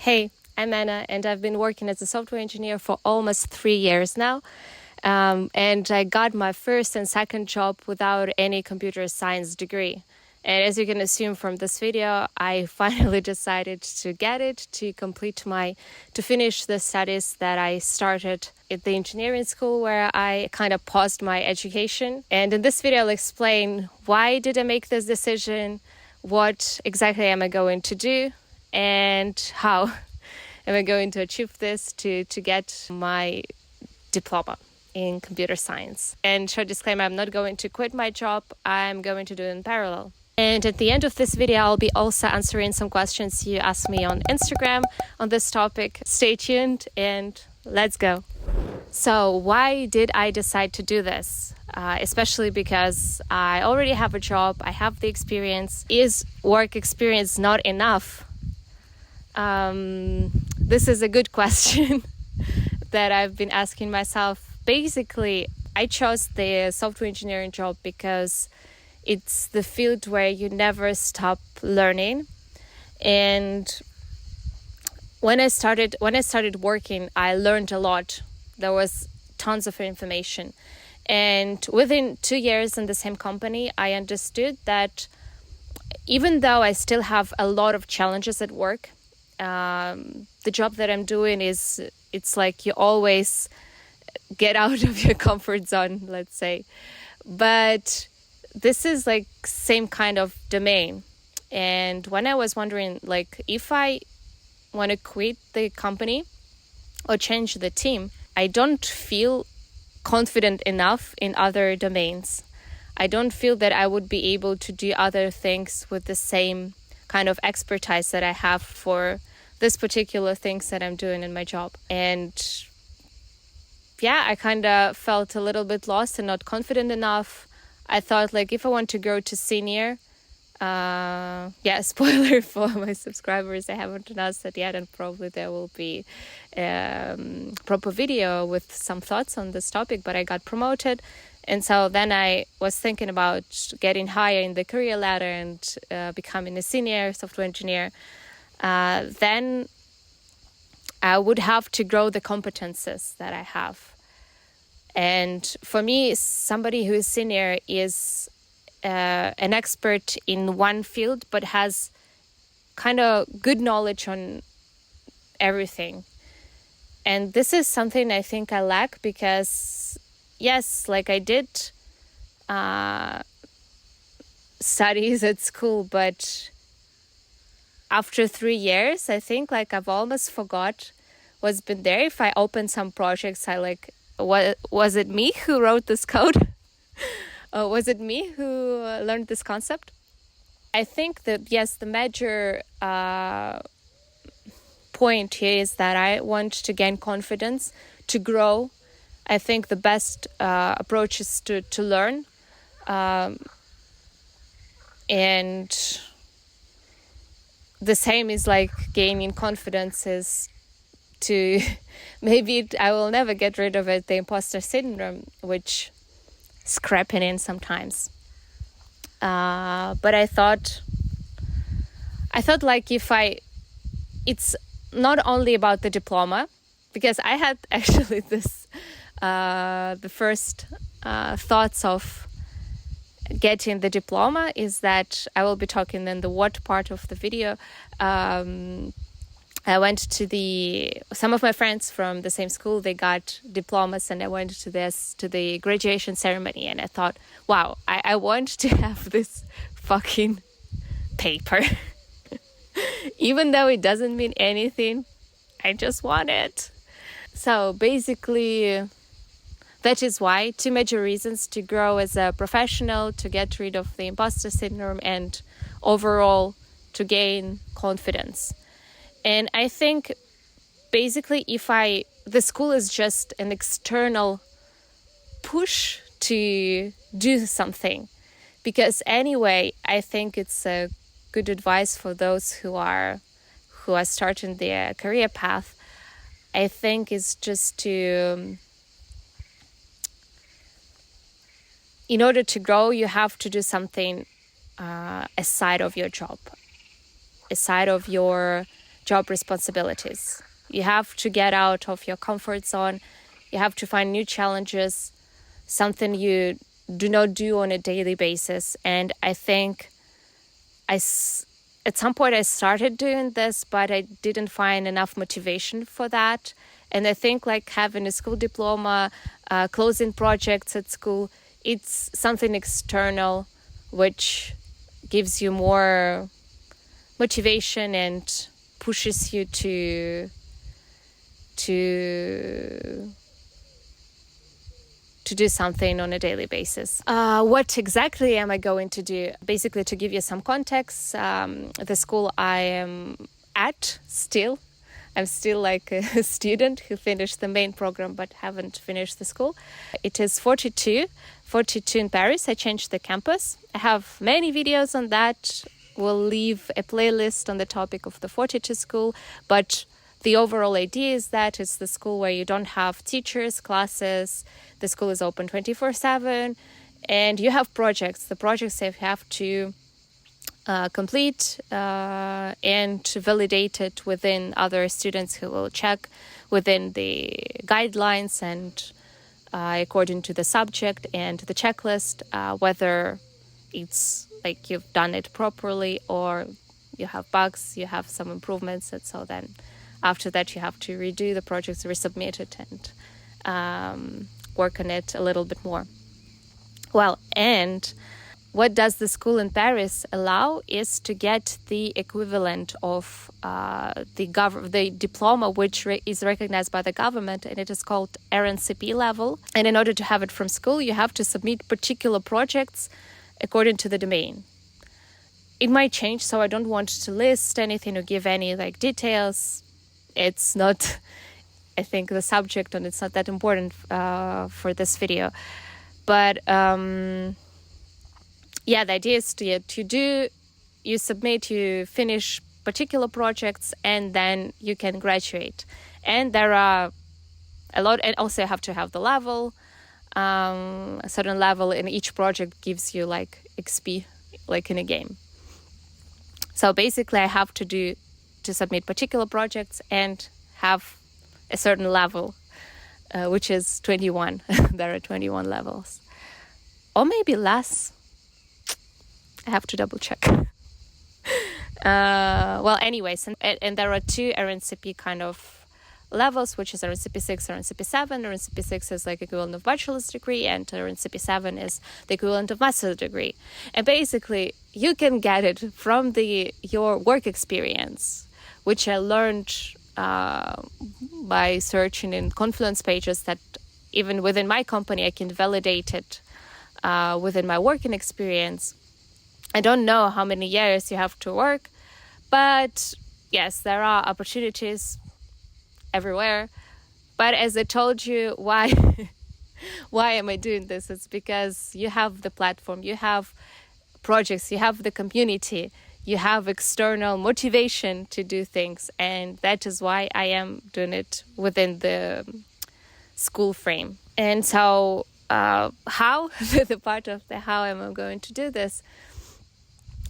Hey, I'm Anna, and I've been working as a software engineer for almost 3 years now. And I got my first and second job without any computer science degree. And as you can assume from this video, I finally decided to get it, to finish the studies that I started at the engineering school where I kind of paused my education. And in this video, I'll explain why did I make this decision, what exactly am I going to do, and how am I going to achieve this to get my diploma in computer science. And short disclaimer, I'm not going to quit my job, I'm going to do it in parallel. And at the end of this video, I'll be also answering some questions you asked me on Instagram on this topic. Stay tuned and let's go. So why did I decide to do this? Especially because I already have a job, I have the experience. Is work experience not enough? This is a good question that I've been asking myself. Basically, I chose the software engineering job because it's the field where you never stop learning. And when I started working, I learned a lot. There was tons of information. And within 2 years in the same company, I understood that even though I still have a lot of challenges at work, the job that I'm doing it's like you always get out of your comfort zone, let's say. But this is like same kind of domain. And when I was wondering, like, if I want to quit the company or change the team, I don't feel confident enough in other domains. I don't feel that I would be able to do other things with the same kind of expertise that I have for this particular things that I'm doing in my job. And yeah, I kind of felt a little bit lost and not confident enough. I thought, like, if I want to go to senior, spoiler for my subscribers, I haven't announced that yet, and probably there will be proper video with some thoughts on this topic, but I got promoted. And so then I was thinking about getting higher in the career ladder and becoming a senior software engineer. Then I would have to grow the competences that I have. And for me, somebody who is senior is an expert in one field, but has kind of good knowledge on everything. And this is something I think I lack because, yes, like I did studies at school, but after 3 years, I think like I've almost forgot what's been there. If I open some projects, was it me who wrote this code? Was it me who learned this concept? I think that, yes, the major point here is that I want to gain confidence, to grow. I think the best approach is to learn. And the same is like gaining confidence is to I will never get rid of it, the imposter syndrome, which is creeping in sometimes. But I thought like it's not only about the diploma, because I had actually this, the first thoughts of getting the diploma is that I will be talking in the what part of the video. I went to some of my friends from the same school, they got diplomas, and I went to the graduation ceremony, and I thought, wow, I want to have this fucking paper. Even though it doesn't mean anything, I just want it. So basically, that is why, 2 major reasons: to grow as a professional, to get rid of the imposter syndrome, and overall to gain confidence. And I think basically the school is just an external push to do something. Because anyway, I think it's a good advice for those who are starting their career path. I think is just to, in order to grow, you have to do something aside of your job, aside of your job responsibilities. You have to get out of your comfort zone. You have to find new challenges, something you do not do on a daily basis. And I think at some point I started doing this, but I didn't find enough motivation for that. And I think like having a school diploma, closing projects at school, it's something external which gives you more motivation and pushes you to do something on a daily basis. What exactly am I going to do? Basically, to give you some context, the school I am at still, I'm still like a student who finished the main program but haven't finished the school. It is 42 in Paris. I changed the campus. I have many videos on that. We'll leave a playlist on the topic of the 42 school, but the overall idea is that it's the school where you don't have teachers, classes. The school is open 24/7, and you have projects. The projects you have to complete and validate it within other students who will check within the guidelines and according to the subject and the checklist, whether it's like you've done it properly or you have bugs, you have some improvements, and so then after that you have to redo the projects, resubmit it, and work on it a little bit more. Well, and what does the school in Paris allow is to get the equivalent of the diploma, which is recognized by the government, and it is called RNCP level. And in order to have it from school, you have to submit particular projects according to the domain. It might change, so I don't want to list anything or give any like details. It's not, I think, the subject, and it's not that important for this video. But the idea is you submit, you finish particular projects, and then you can graduate. And there are a lot, and also you have to have the level. A certain level in each project gives you like XP, like in a game. So basically I have to submit particular projects and have a certain level, which is 21. There are 21 levels. Or maybe less. I have to double check. Anyways, and there are two RNCP kind of levels, which is RNCP 6, RNCP 7. RNCP 6 is like equivalent of bachelor's degree, and RNCP 7 is the equivalent of master's degree. And basically, you can get it from your work experience, which I learned by searching in Confluence pages, that even within my company, I can validate it within my working experience. I don't know how many years you have to work, but yes, there are opportunities everywhere. But as I told you, why am I doing this? It's because you have the platform, you have projects, you have the community, you have external motivation to do things, and that is why I am doing it within the school frame. And so how the part of the how am I going to do this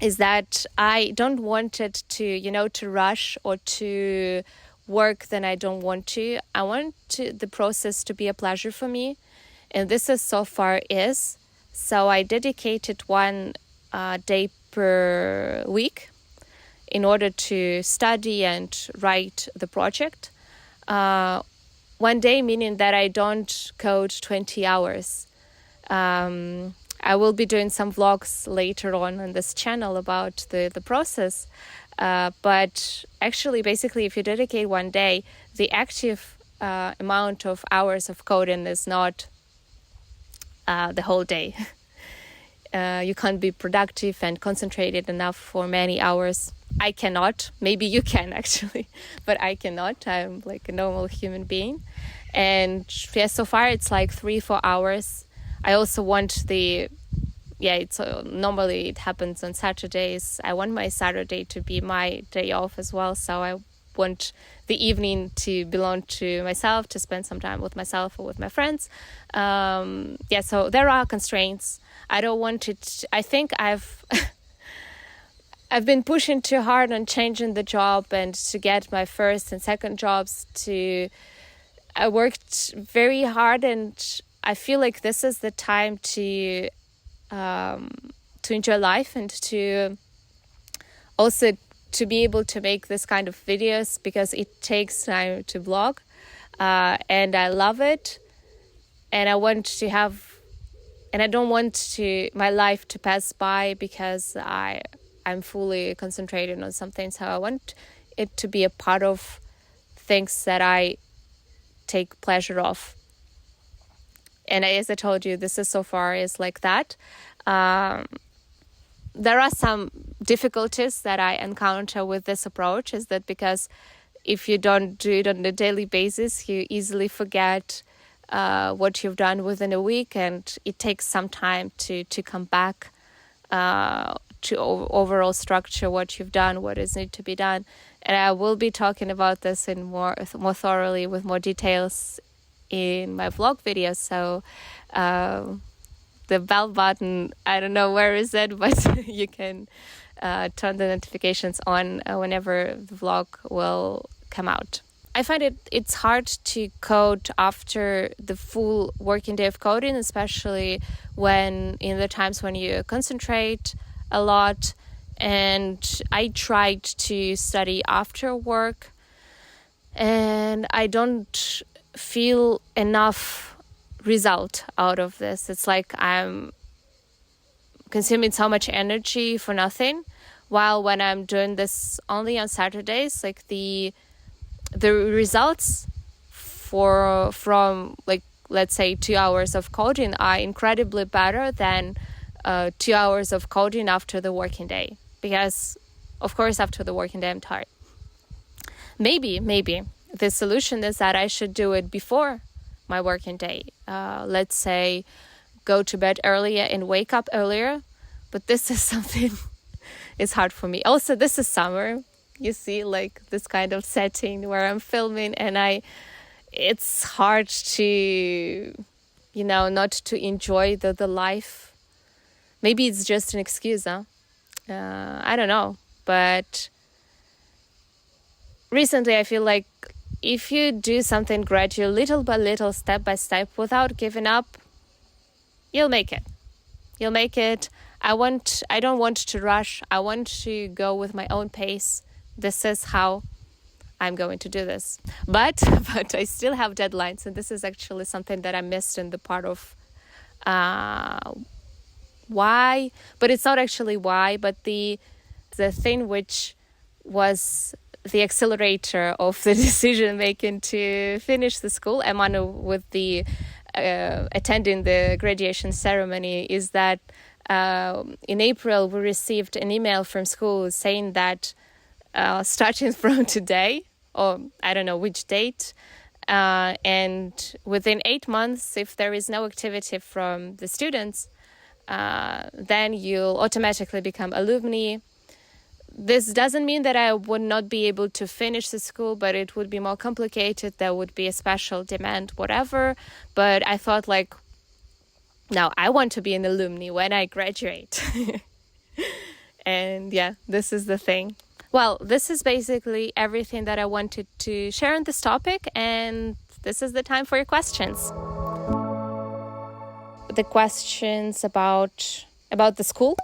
is that I don't want it to rush or to work then I don't want to. I want the process to be a pleasure for me, and this is so far is. So I dedicated one day per week in order to study and write the project. One day meaning that I don't code 20 hours. I will be doing some vlogs later on this channel about the process. But actually, basically, if you dedicate one day, the active amount of hours of coding is not the whole day. You can't be productive and concentrated enough for many hours. I cannot. Maybe you can actually, but I cannot. I'm like a normal human being. And so far it's like 3-4 hours. I also want normally it happens on Saturdays. I want my Saturday to be my day off as well. So I want the evening to belong to myself, to spend some time with myself or with my friends. So there are constraints. I don't want it. I think I've been pushing too hard on changing the job and to get my first and second jobs. I worked very hard, and I feel like this is the time to enjoy life and to also to be able to make this kind of videos, because it takes time to vlog, and I love it, and I want to have, and I don't want my life to pass by because I'm fully concentrated on something. So I want it to be a part of things that I take pleasure of. And as I told you, this is so far is like that. There are some difficulties that I encounter with this approach, is that because if you don't do it on a daily basis, you easily forget what you've done within a week, and it takes some time to come back to overall structure what you've done, what is need to be done. And I will be talking about this in more thoroughly with more details in my vlog videos. So the bell button, I don't know where is it, but you can turn the notifications on whenever the vlog will come out. I find it's hard to code after the full working day of coding, especially when in the times when you concentrate a lot. And I tried to study after work, and I don't feel enough result out of this. It's like I'm consuming so much energy for nothing, while when I'm doing this only on Saturdays, like the results from like, let's say 2 hours of coding are incredibly better than 2 hours of coding after the working day, because of course after the working day I'm tired. Maybe the solution is that I should do it before my working day. Let's say go to bed earlier and wake up earlier, but this is something it's hard for me. Also, this is summer, you see, like this kind of setting where I'm filming, and it's hard to, not to enjoy the life. Maybe it's just an excuse, huh? I don't know. But recently I feel like if you do something gradual, little by little, step by step, without giving up, you'll make it. You'll make it. I don't want to rush. I want to go with my own pace. This is how I'm going to do this. But I still have deadlines, and this is actually something that I missed in the part of why, but it's not actually why, but the thing which was the accelerator of the decision making to finish the school, and with the attending the graduation ceremony, is that in April we received an email from school saying that starting from today, or I don't know which date, and within 8 months, if there is no activity from the students, then you'll automatically become alumni. This doesn't mean that I would not be able to finish the school, but it would be more complicated. There would be a special demand, whatever. But I thought, like, no, I want to be an alumni when I graduate. And yeah, this is the thing. Well, this is basically everything that I wanted to share on this topic, and this is the time for your questions. The questions about the school,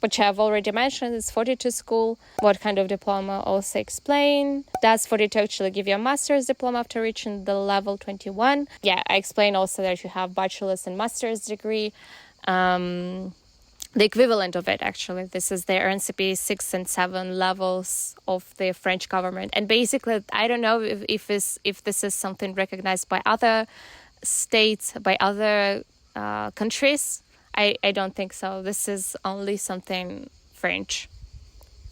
which I've already mentioned, is 42 school. What kind of diploma? Also explain. Does 42 actually give you a master's diploma after reaching the level 21? Yeah, I explain also that you have bachelor's and master's degree. The equivalent of it, actually. This is the RNCP 6 and 7 levels of the French government. And basically, I don't know if this is something recognized by other states, by other countries. I don't think so. This is only something French,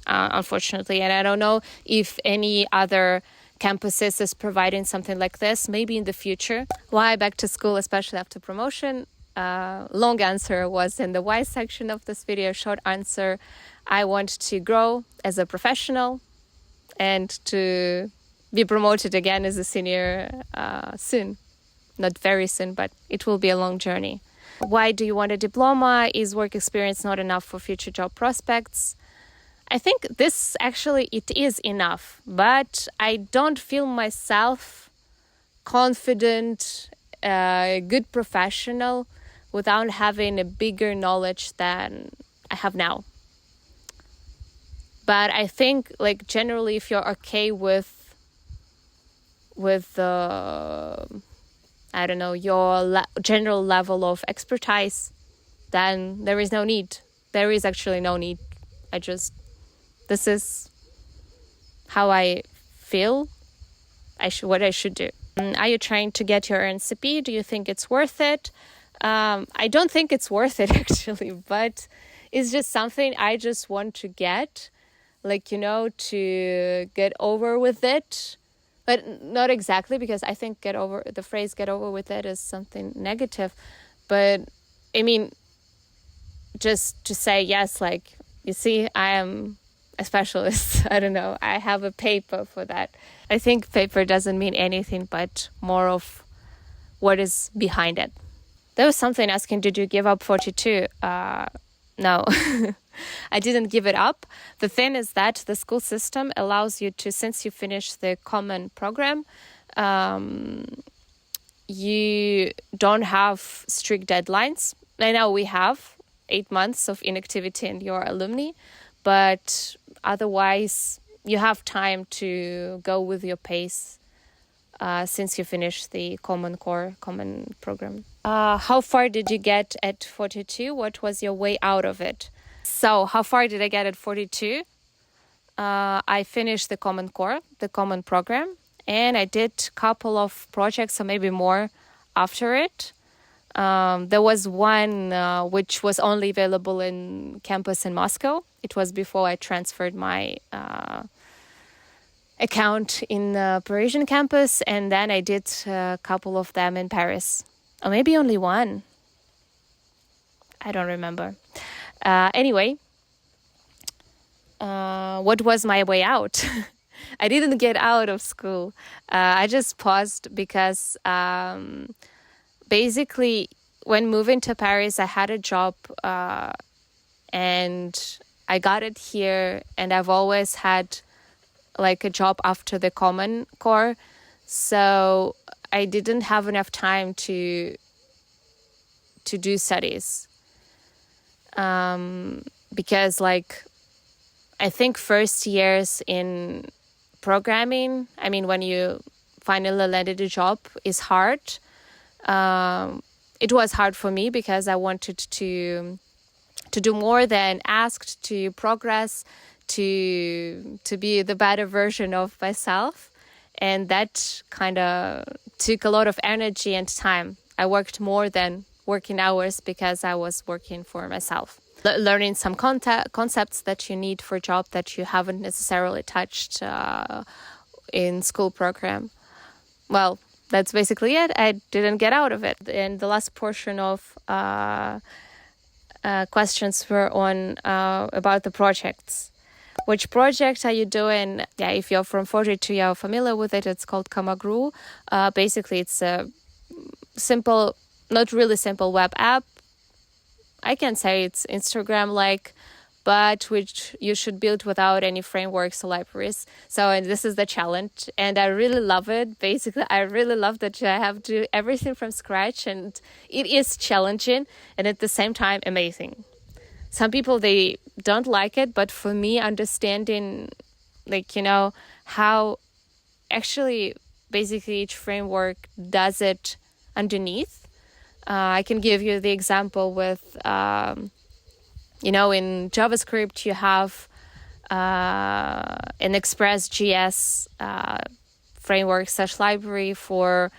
unfortunately. And I don't know if any other campuses is providing something like this, maybe in the future. Why back to school, especially after promotion? Long answer was in the why section of this video. Short answer, I want to grow as a professional and to be promoted again as a senior soon. Not very soon, but it will be a long journey. Why do you want a diploma? Is work experience not enough for future job prospects? I think this actually, it is enough, but I don't feel myself confident, good professional without having a bigger knowledge than I have now. But I think, like, generally, if you're okay with I don't know, your general level of expertise, then there is no need. There is actually no need. This is how I feel what I should do. Are you trying to get your NCP? Do you think it's worth it? I don't think it's worth it, actually, but it's just something I just want to get, like, to get over with it. But not exactly, because I think the phrase get over with it is something negative. But I mean, just to say, yes, like, you see, I am a specialist. I don't know. I have a paper for that. I think paper doesn't mean anything, but more of what is behind it. There was something asking, did you give up 42? No, I didn't give it up. The thing is that the school system allows you to, since you finish the common program, you don't have strict deadlines. I know we have 8 months of inactivity in your alumni, but otherwise you have time to go with your pace since you finish the common program. How far did you get at 42? What was your way out of it? So how far did I get at 42? I finished the common program, and I did a couple of projects, or maybe more after it. There was one which was only available in campus in Moscow. It was before I transferred my account in the Parisian campus, and then I did a couple of them in Paris. Or maybe only one. I don't remember. Anyway, what was my way out? I didn't get out of school. I just paused because basically when moving to Paris, I had a job and I got it here, and I've always had like a job after the common core. So I didn't have enough time to do studies. Because like, I think first years in programming, I mean, when you finally landed a job, is hard. It was hard for me because I wanted to do more than asked, to progress, to be the better version of myself. And that kind of took a lot of energy and time. I worked more than working hours because I was working for myself. Learning some concepts that you need for a job that you haven't necessarily touched in school program. Well, that's basically it. I didn't get out of it. And the last portion of questions were on about the projects. Which project are you doing? Yeah, if you're from 42, you're familiar with it. It's called Kamagru. Basically, it's a simple, not really simple web app. I can say it's Instagram-like, but which you should build without any frameworks or libraries. So this is the challenge, and I really love it. Basically, I really love that I have to do everything from scratch, and it is challenging and at the same time amazing. Some people, they don't like it, but for me, understanding, like, how actually basically each framework does it underneath. I can give you the example with, in JavaScript, you have an Express.js framework / library for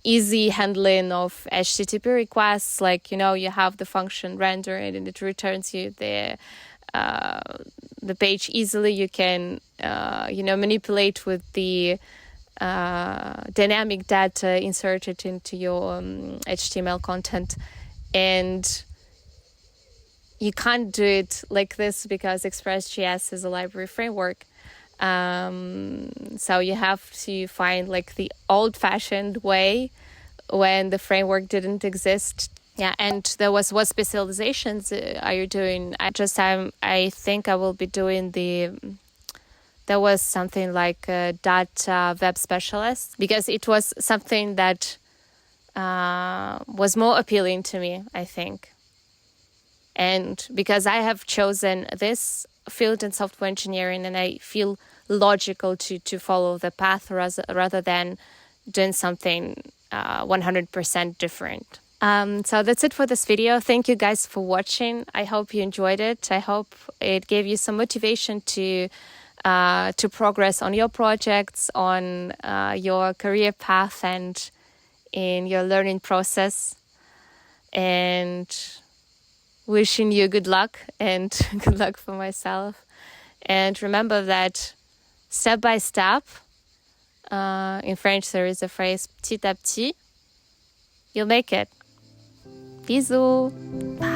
easy handling of HTTP requests. Like, you have the function render and it returns you the page easily. You can, manipulate with the dynamic data inserted into your HTML content. And you can't do it like this because Express.js is a library framework. So you have to find like the old-fashioned way when the framework didn't exist Yeah, and there was what specializations are you doing? I think I will be doing there was something like a data web specialist, because it was something that was more appealing to me, I think. And because I have chosen this field in software engineering, and I feel logical to follow the path rather than doing something 100% different. So that's it for this video. Thank you guys for watching. I hope you enjoyed it. I hope it gave you some motivation to progress on your projects, on your career path, and in your learning process. And wishing you good luck, and good luck for myself. And remember that step by step, in French there is a phrase petit à petit, you'll make it. Bisous. Bye.